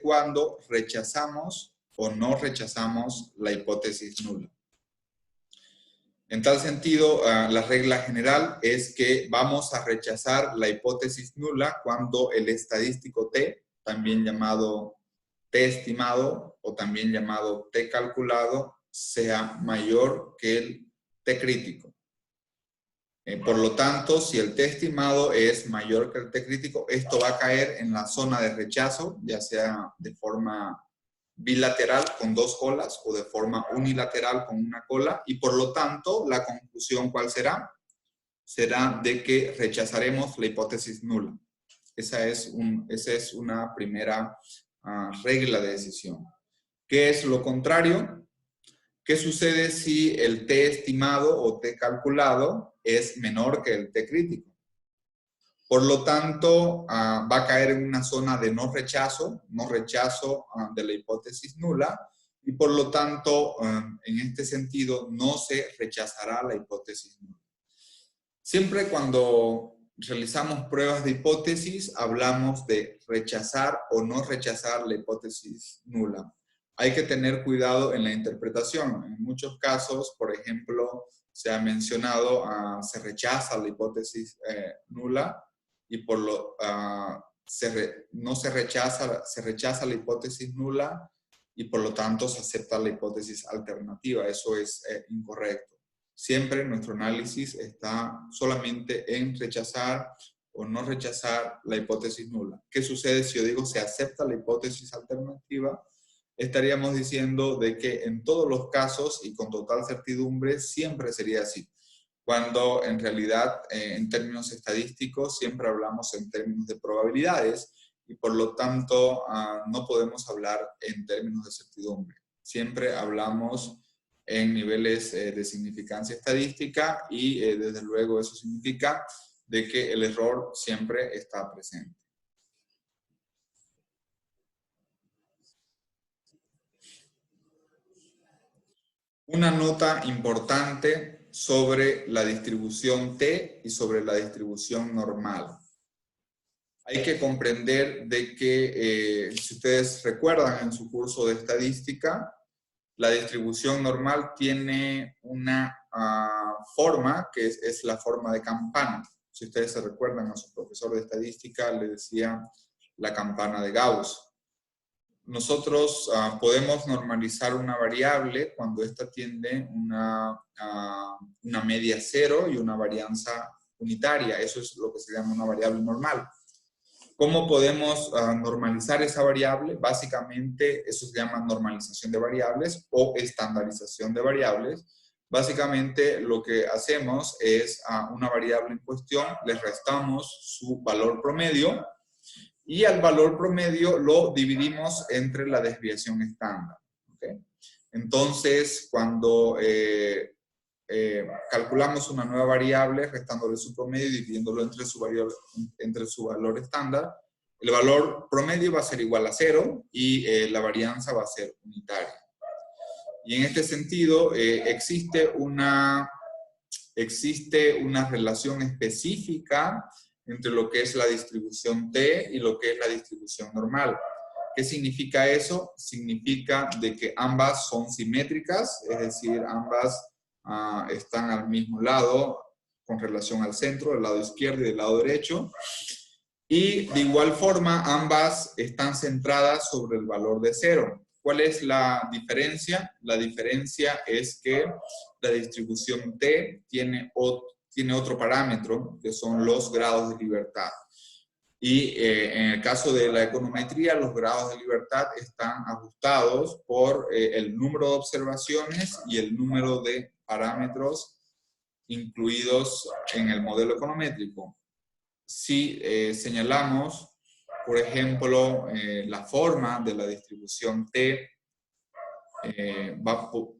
cuando rechazamos o no rechazamos la hipótesis nula. En tal sentido, la regla general es que vamos a rechazar la hipótesis nula cuando el estadístico T, también llamado T estimado o también llamado T calculado, sea mayor que el T crítico. Por lo tanto, si el T estimado es mayor que el T crítico, esto va a caer en la zona de rechazo, ya sea de forma bilateral con dos colas o de forma unilateral con una cola, y por lo tanto, la conclusión, ¿cuál será? Será de que rechazaremos la hipótesis nula. Esa es una primera regla de decisión. ¿Qué es lo contrario? ¿Qué sucede si el T estimado o T calculado es menor que el T crítico? Por lo tanto, va a caer en una zona de no rechazo de la hipótesis nula, y por lo tanto, en este sentido, no se rechazará la hipótesis nula. Siempre cuando realizamos pruebas de hipótesis, hablamos de rechazar o no rechazar la hipótesis nula. Hay que tener cuidado en la interpretación. En muchos casos, por ejemplo, se ha mencionado, se rechaza la hipótesis nula, y se rechaza la hipótesis nula, y por lo tanto se acepta la hipótesis alternativa. Eso es incorrecto. Siempre nuestro análisis está solamente en rechazar o no rechazar la hipótesis nula. ¿Qué sucede si yo digo se acepta la hipótesis alternativa? Estaríamos diciendo de que en todos los casos y con total certidumbre siempre sería así. Cuando en realidad en términos estadísticos siempre hablamos en términos de probabilidades, y por lo tanto no podemos hablar en términos de certidumbre. Siempre hablamos en niveles de significancia estadística, y desde luego eso significa de que el error siempre está presente. Una nota importante sobre la distribución T y sobre la distribución normal. Hay que comprender de que, si ustedes recuerdan en su curso de estadística, la distribución normal tiene una forma que es la forma de campana. Si ustedes se recuerdan, a su profesor de estadística le decía la campana de Gauss. Nosotros podemos normalizar una variable cuando ésta tiene una media cero y una varianza unitaria. Eso es lo que se llama una variable normal. ¿Cómo podemos normalizar esa variable? Básicamente, eso se llama normalización de variables o estandarización de variables. Básicamente, lo que hacemos es a una variable en cuestión le restamos su valor promedio, y al valor promedio lo dividimos entre la desviación estándar. ¿Okay? Entonces, cuando calculamos una nueva variable, restándole su promedio y dividiéndolo entre su valor estándar, el valor promedio va a ser igual a 0 y la varianza va a ser unitaria. Y en este sentido, existe una relación específica entre lo que es la distribución T y lo que es la distribución normal. ¿Qué significa eso? Significa de que ambas son simétricas, es decir, ambas están al mismo lado con relación al centro, del lado izquierdo y del lado derecho. Y de igual forma, ambas están centradas sobre el valor de 0. ¿Cuál es la diferencia? La diferencia es que la distribución T tiene otro parámetro, que son los grados de libertad. Y en el caso de la econometría, los grados de libertad están ajustados por el número de observaciones y el número de parámetros incluidos en el modelo econométrico. Si señalamos, por ejemplo, la forma de la distribución T,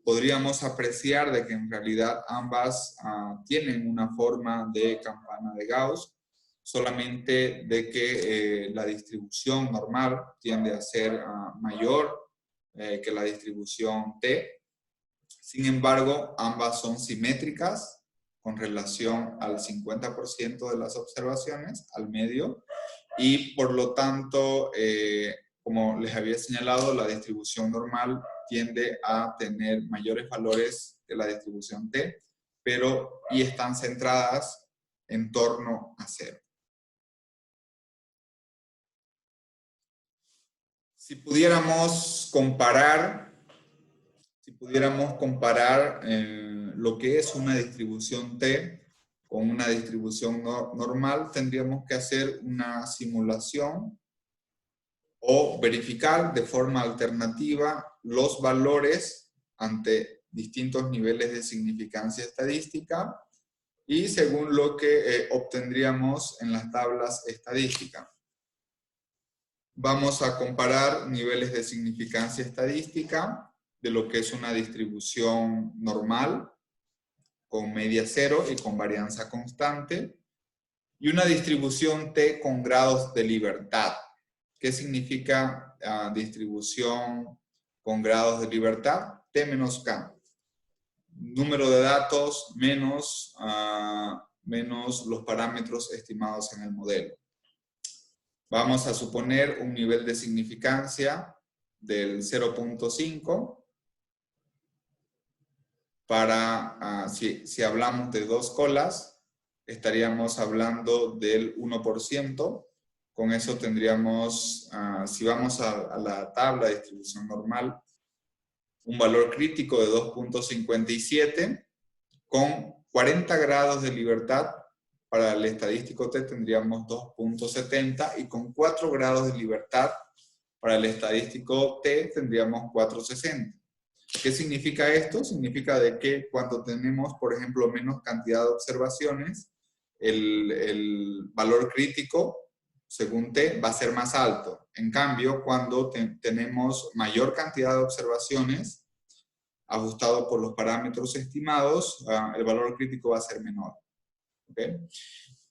podríamos apreciar de que en realidad ambas tienen una forma de campana de Gauss, solamente de que la distribución normal tiende a ser mayor que la distribución T. Sin embargo, ambas son simétricas con relación al 50% de las observaciones, al medio, y por lo tanto como les había señalado, la distribución normal tiende a tener mayores valores que la distribución t, y están centradas en torno a 0. Si pudiéramos comparar lo que es una distribución t con una distribución normal, tendríamos que hacer una simulación o verificar de forma alternativa los valores ante distintos niveles de significancia estadística y según lo que obtendríamos en las tablas estadísticas. Vamos a comparar niveles de significancia estadística de lo que es una distribución normal con media cero y con varianza constante y una distribución t con grados de libertad. ¿Qué significa distribución con grados de libertad? T menos K. Número de datos menos los parámetros estimados en el modelo. Vamos a suponer un nivel de significancia del 0.5 para, si hablamos de 2 colas, estaríamos hablando del 1%. Con eso tendríamos, si vamos a la tabla de distribución normal, un valor crítico de 2.57 con 40 grados de libertad. Para el estadístico t tendríamos 2.70 y con 4 grados de libertad para el estadístico t tendríamos 4.60. ¿Qué significa esto? Significa de que cuando tenemos, por ejemplo, menos cantidad de observaciones, el valor crítico, según t, va a ser más alto. En cambio, cuando tenemos mayor cantidad de observaciones, ajustado por los parámetros estimados, el valor crítico va a ser menor. ¿Okay?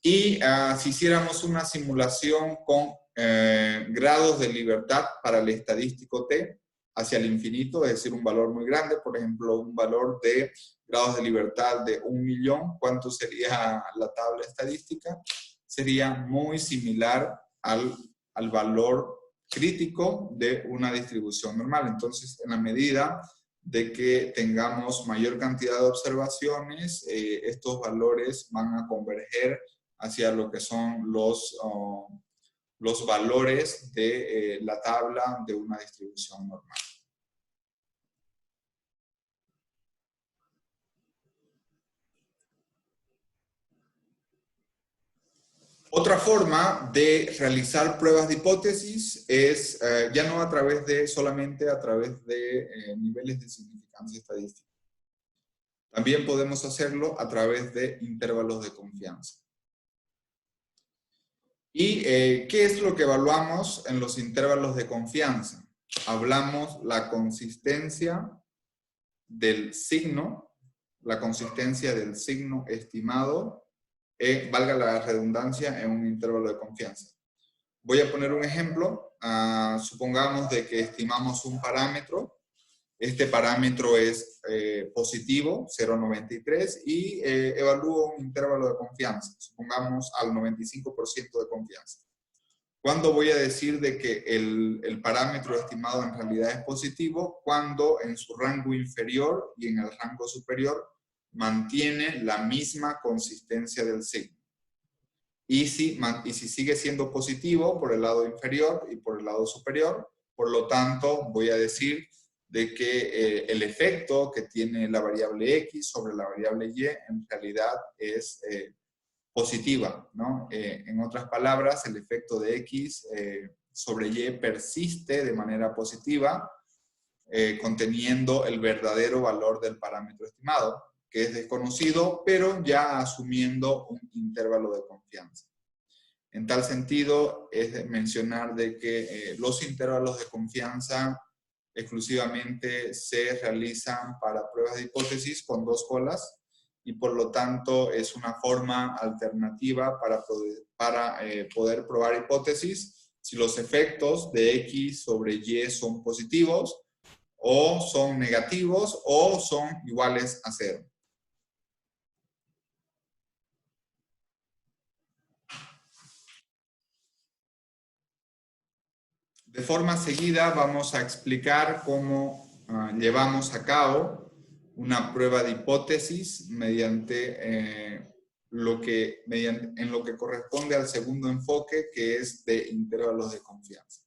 Y si hiciéramos una simulación con grados de libertad para el estadístico t hacia el infinito, es decir, un valor muy grande, por ejemplo, un valor de grados de libertad de 1.000.000, ¿cuánto sería la tabla estadística? Sería muy similar al valor crítico de una distribución normal. Entonces, en la medida de que tengamos mayor cantidad de observaciones, estos valores van a converger hacia lo que son los valores de la tabla de una distribución normal. Otra forma de realizar pruebas de hipótesis es ya no solamente a través de niveles de significancia estadística. También podemos hacerlo a través de intervalos de confianza. ¿Y qué es lo que evaluamos en los intervalos de confianza? Hablamos la consistencia del signo, estimado, valga la redundancia, en un intervalo de confianza. Voy a poner un ejemplo. Supongamos de que estimamos un parámetro. Este parámetro es positivo, 0,93, y evalúo un intervalo de confianza, supongamos al 95% de confianza. ¿Cuándo voy a decir de que el parámetro estimado en realidad es positivo? Cuando en su rango inferior y en el rango superior mantiene la misma consistencia del signo. Y si sigue siendo positivo por el lado inferior y por el lado superior, por lo tanto voy a decir de que el efecto que tiene la variable x sobre la variable y en realidad es positiva, ¿no? En otras palabras, el efecto de x sobre y persiste de manera positiva, conteniendo el verdadero valor del parámetro estimado, que es desconocido, pero ya asumiendo un intervalo de confianza. En tal sentido, es de mencionar de que los intervalos de confianza exclusivamente se realizan para pruebas de hipótesis con 2 colas y por lo tanto es una forma alternativa para poder probar hipótesis si los efectos de x sobre y son positivos o son negativos o son iguales a 0. De forma seguida vamos a explicar cómo llevamos a cabo una prueba de hipótesis en lo que corresponde al segundo enfoque, que es de intervalos de confianza.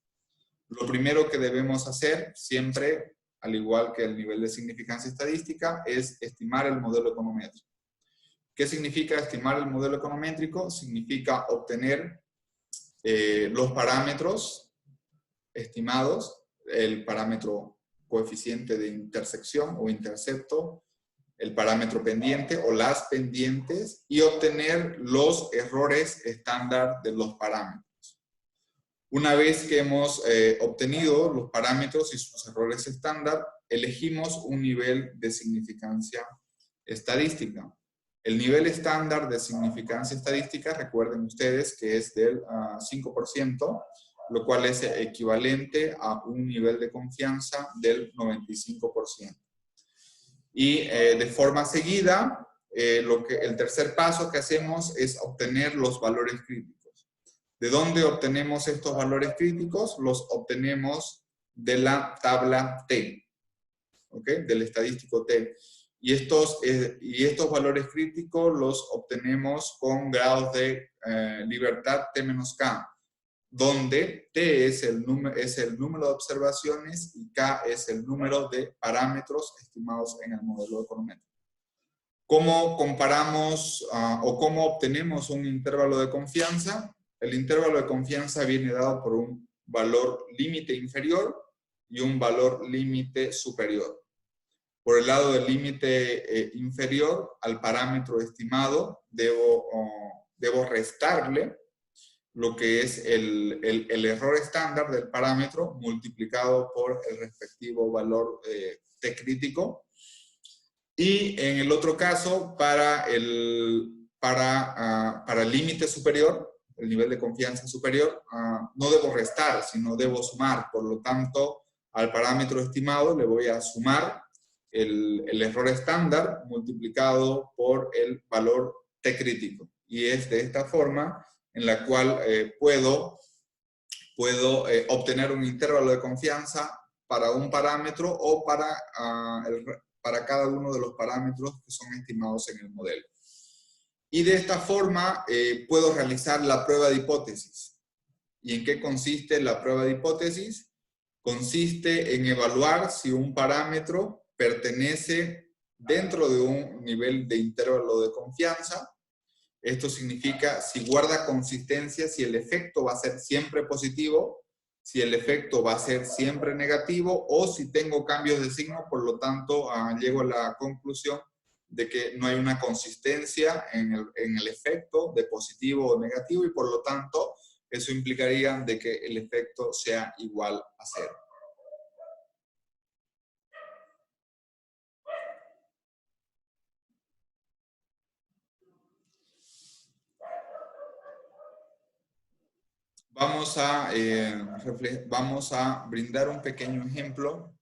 Lo primero que debemos hacer siempre, al igual que el nivel de significancia estadística, es estimar el modelo econométrico. ¿Qué significa estimar el modelo econométrico? Significa obtener los parámetros estimados, el parámetro coeficiente de intersección o intercepto, el parámetro pendiente o las pendientes, y obtener los errores estándar de los parámetros. Una vez que hemos obtenido los parámetros y sus errores estándar, elegimos un nivel de significancia estadística. El nivel estándar de significancia estadística, recuerden ustedes que es del 5%, lo cual es equivalente a un nivel de confianza del 95%. Y de forma seguida, el tercer paso que hacemos es obtener los valores críticos. ¿De dónde obtenemos estos valores críticos? Los obtenemos de la tabla T, ¿ok? Del estadístico T. Y estos valores críticos los obtenemos con grados de libertad T-K, donde T es el número de observaciones y K es el número de parámetros estimados en el modelo econométrico. ¿Cómo comparamos o cómo obtenemos un intervalo de confianza? El intervalo de confianza viene dado por un valor límite inferior y un valor límite superior. Por el lado del límite inferior al parámetro estimado, debo restarle lo que es el error estándar del parámetro multiplicado por el respectivo valor T crítico. Y en el otro caso, para el límite superior, el nivel de confianza superior, no debo restar, sino debo sumar. Por lo tanto, al parámetro estimado le voy a sumar el error estándar multiplicado por el valor T crítico. Y es de esta forma en la cual puedo obtener un intervalo de confianza para un parámetro o para cada uno de los parámetros que son estimados en el modelo. Y de esta forma puedo realizar la prueba de hipótesis. ¿Y en qué consiste la prueba de hipótesis? Consiste en evaluar si un parámetro pertenece dentro de un nivel de intervalo de confianza. Esto significa si guarda consistencia, si el efecto va a ser siempre positivo, si el efecto va a ser siempre negativo, o si tengo cambios de signo, por lo tanto llego a la conclusión de que no hay una consistencia en el efecto de positivo o negativo, y por lo tanto eso implicaría de que el efecto sea igual a 0. Vamos a brindar un pequeño ejemplo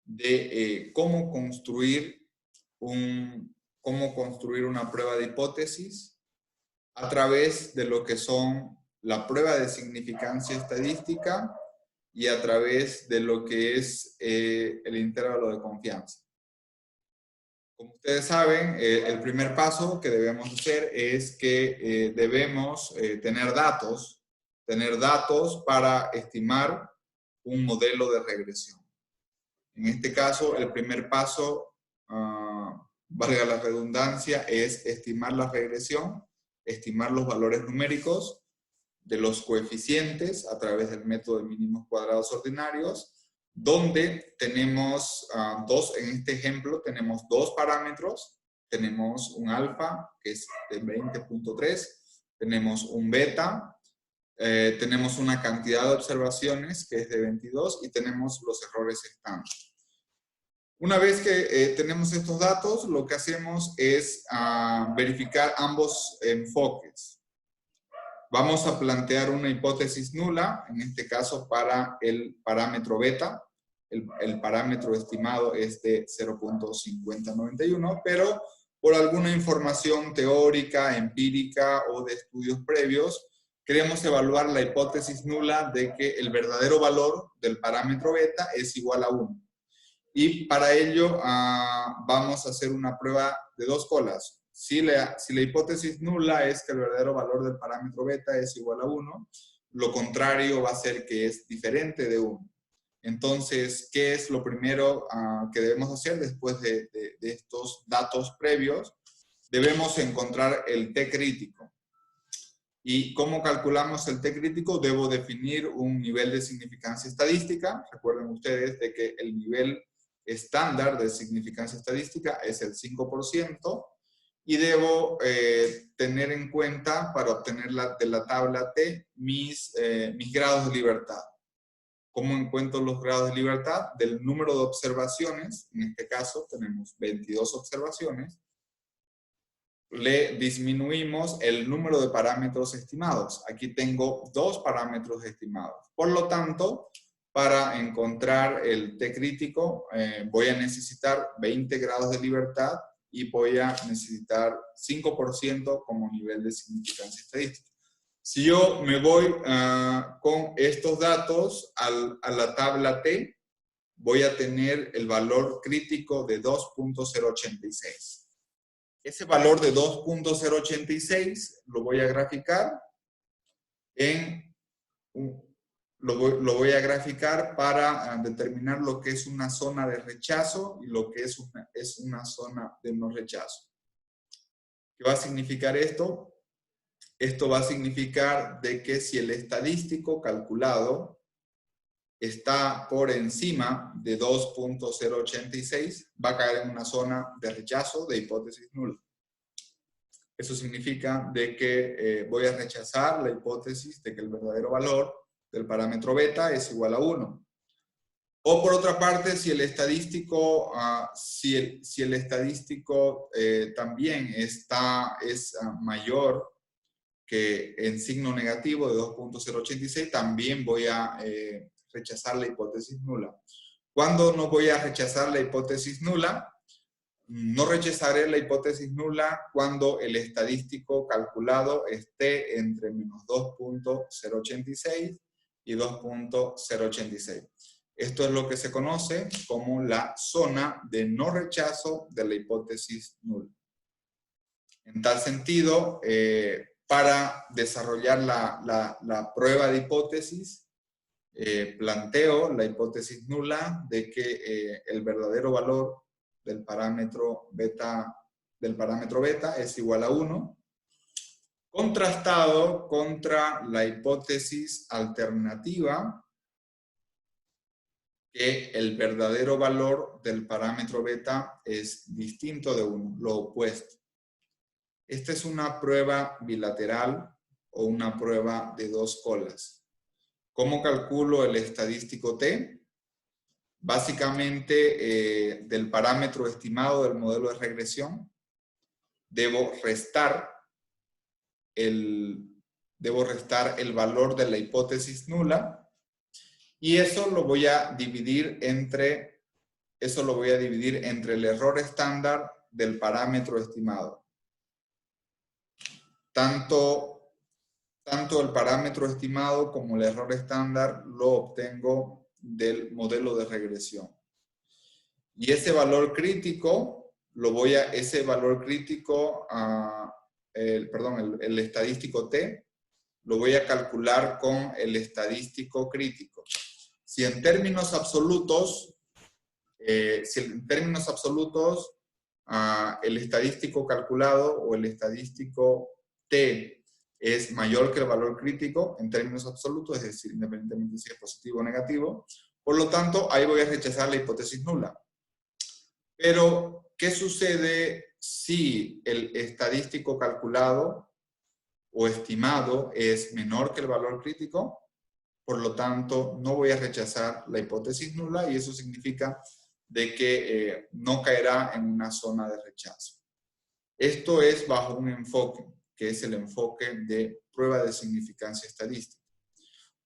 de cómo construir una prueba de hipótesis a través de lo que son la prueba de significancia estadística y a través de lo que es el intervalo de confianza. Como ustedes saben, el primer paso que debemos hacer es que debemos tener datos para estimar un modelo de regresión. En este caso, el primer paso, valga la redundancia, es estimar la regresión, estimar los valores numéricos de los coeficientes a través del método de mínimos cuadrados ordinarios, donde tenemos en este ejemplo, tenemos dos parámetros. Tenemos un alfa, que es de 20.3, tenemos un beta, tenemos una cantidad de observaciones, que es de 22, y tenemos los errores estándar. Una vez que tenemos estos datos, lo que hacemos es verificar ambos enfoques. Vamos a plantear una hipótesis nula, en este caso para el parámetro beta. El parámetro estimado es de 0.5091, pero por alguna información teórica, empírica o de estudios previos, queremos evaluar la hipótesis nula de que el verdadero valor del parámetro beta es igual a 1. Y para ello vamos a hacer una prueba de dos colas. Si la hipótesis nula es que el verdadero valor del parámetro beta es igual a 1, lo contrario va a ser que es diferente de 1. Entonces, ¿qué es lo primero que debemos hacer después de estos datos previos? Debemos encontrar el T crítico. ¿Y cómo calculamos el T crítico? Debo definir un nivel de significancia estadística. Recuerden ustedes de que el nivel estándar de significancia estadística es el 5%, y debo tener en cuenta, para obtener de la tabla T, mis grados de libertad. ¿Cómo encuentro los grados de libertad? Del número de observaciones, en este caso tenemos 22 observaciones, le disminuimos el número de parámetros estimados. Aquí tengo 2 parámetros estimados. Por lo tanto, para encontrar el T crítico, voy a necesitar 20 grados de libertad y voy a necesitar 5% como nivel de significancia estadística. Si yo me voy con estos datos a la tabla T, voy a tener el valor crítico de 2.086. Ese valor de 2.086 lo voy a graficar lo voy a graficar para determinar lo que es una zona de rechazo y lo que es una zona de no rechazo. ¿Qué va a significar esto? Esto va a significar de que si el estadístico calculado está por encima de 2.086, va a caer en una zona de rechazo de hipótesis nula. Eso significa de que voy a rechazar la hipótesis de que el verdadero valor del parámetro beta es igual a 1. O por otra parte, si el estadístico, también es mayor que en signo negativo de 2.086, también voy a rechazar la hipótesis nula. ¿Cuándo no voy a rechazar la hipótesis nula? No rechazaré la hipótesis nula cuando el estadístico calculado esté entre menos 2.086 y 2.086. Esto es lo que se conoce como la zona de no rechazo de la hipótesis nula. En tal sentido, para desarrollar la prueba de hipótesis, planteo la hipótesis nula de que el verdadero valor del parámetro beta es igual a 1, contrastado contra la hipótesis alternativa que el verdadero valor del parámetro beta es distinto de 1, lo opuesto. Esta es una prueba bilateral o una prueba de dos colas. ¿Cómo calculo el estadístico T? Básicamente, del parámetro estimado del modelo de regresión, debo restar el valor de la hipótesis nula, y eso lo voy a dividir entre el error estándar del parámetro estimado. Tanto el parámetro estimado como el error estándar lo obtengo del modelo de regresión. Y ese valor crítico, el estadístico T, lo voy a calcular con el estadístico crítico. Si en términos absolutos, el estadístico calculado o el estadístico T es mayor que el valor crítico en términos absolutos, es decir, independientemente si es positivo o negativo, por lo tanto, ahí voy a rechazar la hipótesis nula. Pero, ¿qué sucede si el estadístico calculado o estimado es menor que el valor crítico? Por lo tanto, no voy a rechazar la hipótesis nula, y eso significa de que no caerá en una zona de rechazo. Esto es bajo un enfoque, que es el enfoque de prueba de significancia estadística.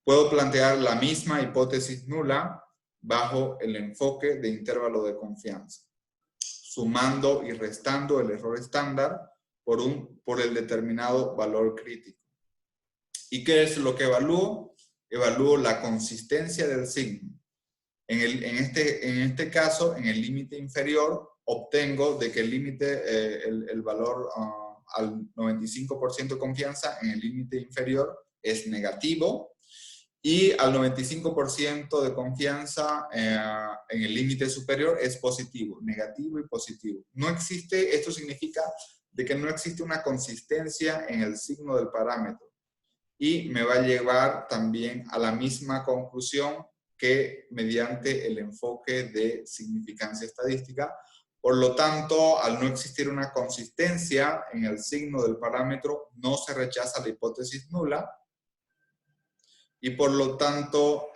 Puedo plantear la misma hipótesis nula bajo el enfoque de intervalo de confianza, sumando y restando el error estándar por el determinado valor crítico. ¿Y qué es lo que evalúo? Evalúo la consistencia del signo. En este caso, en el límite inferior, obtengo de que el límite, el valor al 95% de confianza en el límite inferior es negativo, y al 95% de confianza en el límite superior es positivo, negativo y positivo. No existe, esto significa de que no existe una consistencia en el signo del parámetro, y me va a llevar también a la misma conclusión que mediante el enfoque de significancia estadística. Por lo tanto, al no existir una consistencia en el signo del parámetro, no se rechaza la hipótesis nula, y por lo tanto,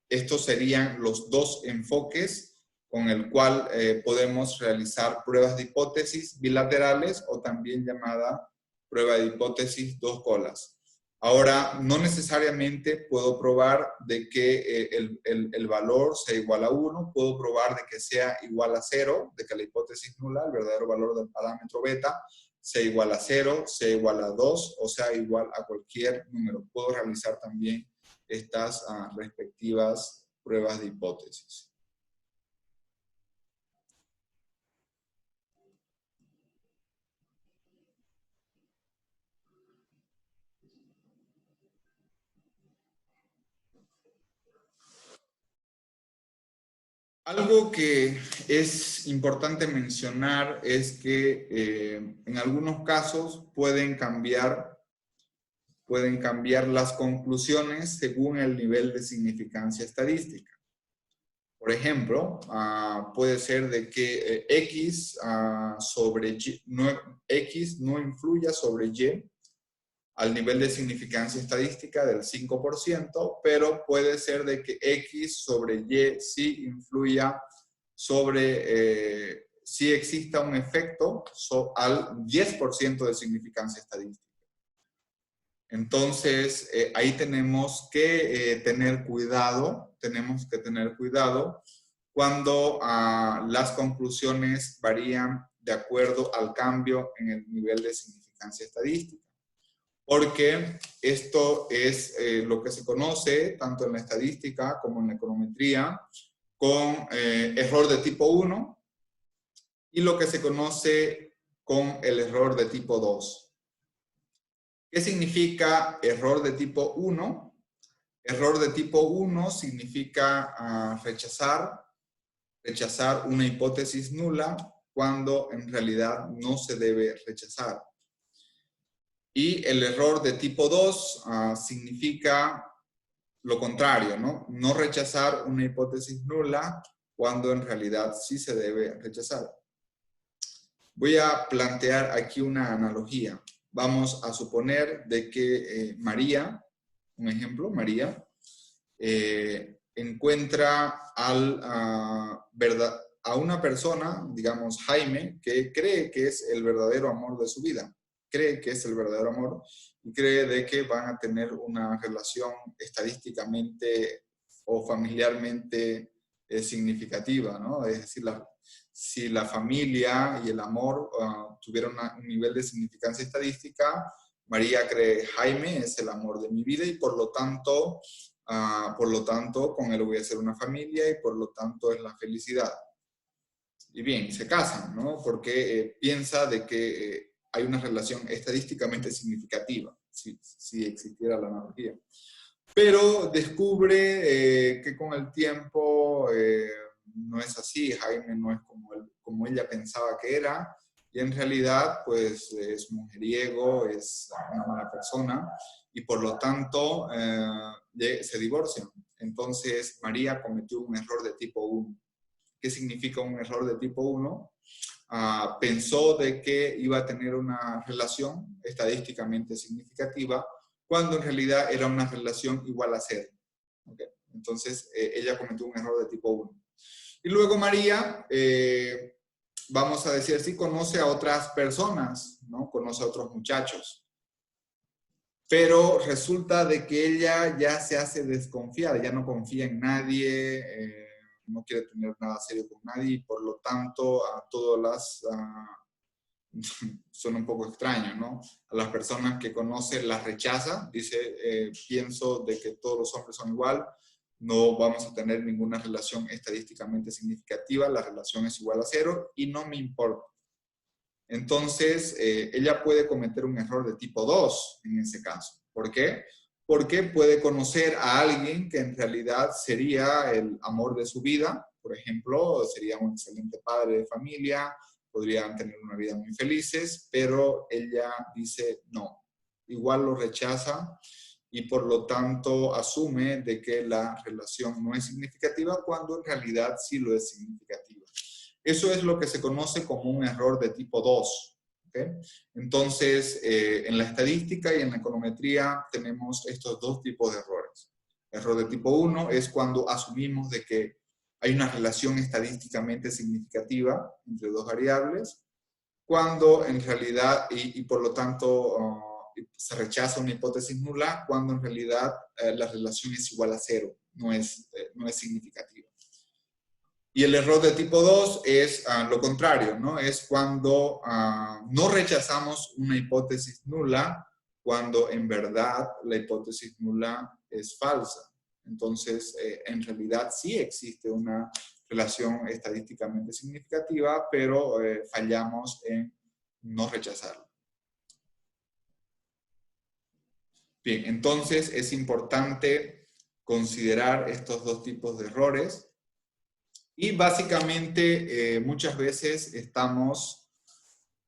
estos serían los dos enfoques con el cual podemos realizar pruebas de hipótesis bilaterales, o también llamada prueba de hipótesis dos colas. Ahora, no necesariamente puedo probar de que el valor sea igual a 1, puedo probar de que sea igual a 0, de que la hipótesis nula, el verdadero valor del parámetro beta, sea igual a 0, sea igual a 2, o sea igual a cualquier número. Puedo realizar también estas respectivas pruebas de hipótesis. Algo que es importante mencionar es que en algunos casos pueden cambiar las conclusiones según el nivel de significancia estadística. Por ejemplo, puede ser de que X sobre Y, X no influya sobre Y al nivel de significancia estadística del 5%, pero puede ser de que X sobre Y sí influya sobre, sí exista un efecto al 10% de significancia estadística. Entonces, ahí tenemos que tener cuidado cuando las conclusiones varían de acuerdo al cambio en el nivel de significancia estadística. Porque esto es lo que se conoce, tanto en la estadística como en la econometría, con error de tipo 1, y lo que se conoce con el error de tipo 2. ¿Qué significa error de tipo 1? Error de tipo 1 significa rechazar una hipótesis nula cuando en realidad no se debe rechazar. Y el error de tipo 2 significa lo contrario, ¿no? No rechazar una hipótesis nula cuando en realidad sí se debe rechazar. Voy a plantear aquí una analogía. Vamos a suponer de que María, un ejemplo, María, encuentra a una persona, digamos Jaime, que cree que es el verdadero amor de su vida. Cree que es el verdadero amor y cree de que van a tener una relación estadísticamente o familiarmente significativa, ¿no? Es decir, si la familia y el amor tuvieran un nivel de significancia estadística, María cree Jaime es el amor de mi vida y por lo tanto, con él voy a hacer una familia y por lo tanto es la felicidad. Y bien, se casan, ¿no? Porque piensa de que hay una relación estadísticamente significativa, si existiera la analogía. Pero descubre que con el tiempo no es así, Jaime no es como ella pensaba que era, y en realidad pues es mujeriego, es una mala persona, y por lo tanto se divorcian. Entonces María cometió un error de tipo 1. ¿Qué significa un error de tipo 1? Pensó de que iba a tener una relación estadísticamente significativa, cuando en realidad era una relación igual a 0. ¿Okay? Entonces, ella cometió un error de tipo 1. Y luego María, vamos a decir así, conoce a otras personas, ¿no? Conoce a otros muchachos. Pero resulta de que ella ya se hace desconfiada, ya no confía en nadie, no quiere tener nada serio con nadie, y por lo tanto a todas las Suena un poco extraño, ¿no? A las personas que conoce las rechaza, dice, pienso de que todos los hombres son igual, no vamos a tener ninguna relación estadísticamente significativa, la relación es igual a 0 y no me importa. Entonces, ella puede cometer un error de tipo 2 en ese caso. ¿Por qué? Porque puede conocer a alguien que en realidad sería el amor de su vida, por ejemplo, sería un excelente padre de familia, podrían tener una vida muy felices, pero ella dice no, igual lo rechaza y por lo tanto asume de que la relación no es significativa cuando en realidad sí lo es significativa. Eso es lo que se conoce como un error de tipo 2. ¿Okay? Entonces, en la estadística y en la econometría tenemos estos dos tipos de errores. Error de tipo 1 es cuando asumimos de que hay una relación estadísticamente significativa entre dos variables, cuando en realidad, y por lo tanto se rechaza una hipótesis nula, cuando en realidad la relación es igual a 0, no es significativa. Y el error de tipo 2 es lo contrario, ¿no? Es cuando no rechazamos una hipótesis nula, cuando en verdad la hipótesis nula es falsa. Entonces, en realidad sí existe una relación estadísticamente significativa, pero fallamos en no rechazarla. Bien, entonces es importante considerar estos dos tipos de errores. Y básicamente muchas veces estamos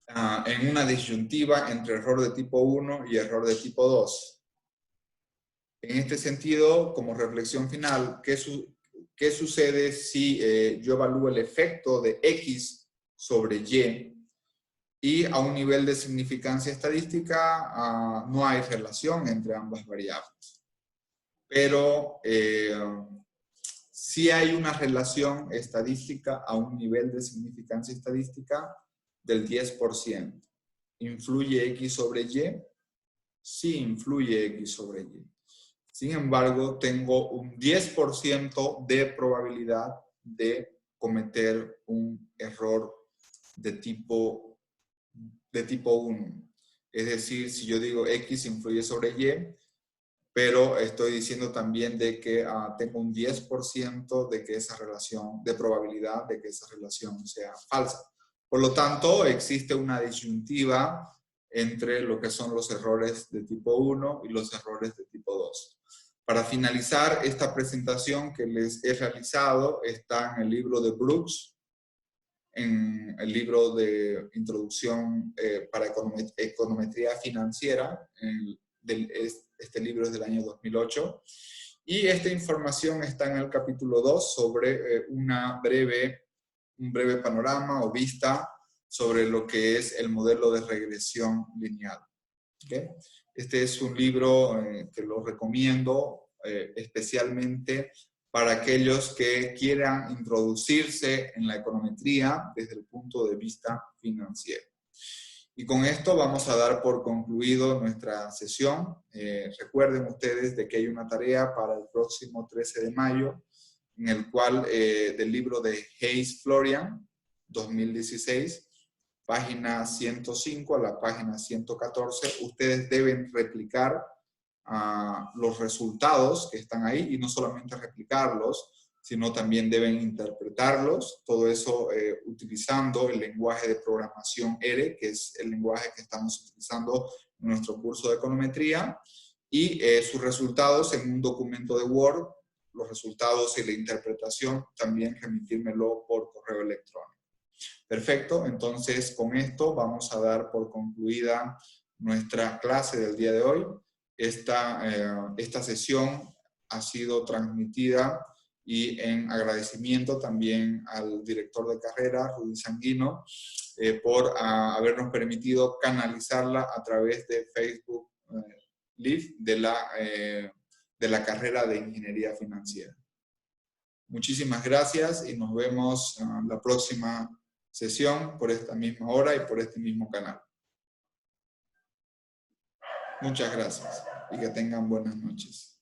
en una disyuntiva entre error de tipo 1 y error de tipo 2. En este sentido, como reflexión final, ¿qué sucede si yo evalúo el efecto de X sobre Y a un nivel de significancia estadística no hay relación entre ambas variables? Pero sí hay una relación estadística a un nivel de significancia estadística del 10%. ¿Influye X sobre Y? Sí, influye X sobre Y. Sin embargo, tengo un 10% de probabilidad de cometer un error de tipo 1. Es decir, si yo digo X influye sobre Y, pero estoy diciendo también de que tengo un 10% de que esa relación, de probabilidad de que esa relación sea falsa. Por lo tanto, existe una disyuntiva entre lo que son los errores de tipo 1 y los errores de tipo 2. Para finalizar esta presentación que les he realizado, está en el libro de Brooks, en el libro de Introducción para Econometría Financiera, este libro es del año 2008, y esta información está en el capítulo 2 sobre un breve panorama o vista sobre lo que es el modelo de regresión lineal. ¿Okay? Este es un libro que lo recomiendo especialmente para aquellos que quieran introducirse en la econometría desde el punto de vista financiero. Y con esto vamos a dar por concluido nuestra sesión. Recuerden ustedes de que hay una tarea para el próximo 13 de mayo, en el cual del libro de Hayes Florian, 2016, página 105 a la página 114, ustedes deben replicar los resultados que están ahí, y no solamente replicarlos, sino también deben interpretarlos, todo eso utilizando el lenguaje de programación R, que es el lenguaje que estamos utilizando en nuestro curso de econometría, y sus resultados en un documento de Word, los resultados y la interpretación también remitírmelo por correo electrónico. Perfecto, entonces con esto vamos a dar por concluida nuestra clase del día de hoy. Esta sesión ha sido transmitida y en agradecimiento también al director de carrera, Rudy Sanguino, por habernos permitido canalizarla a través de Facebook Live de la carrera de Ingeniería Financiera. Muchísimas gracias y nos vemos la próxima sesión por esta misma hora y por este mismo canal. Muchas gracias y que tengan buenas noches.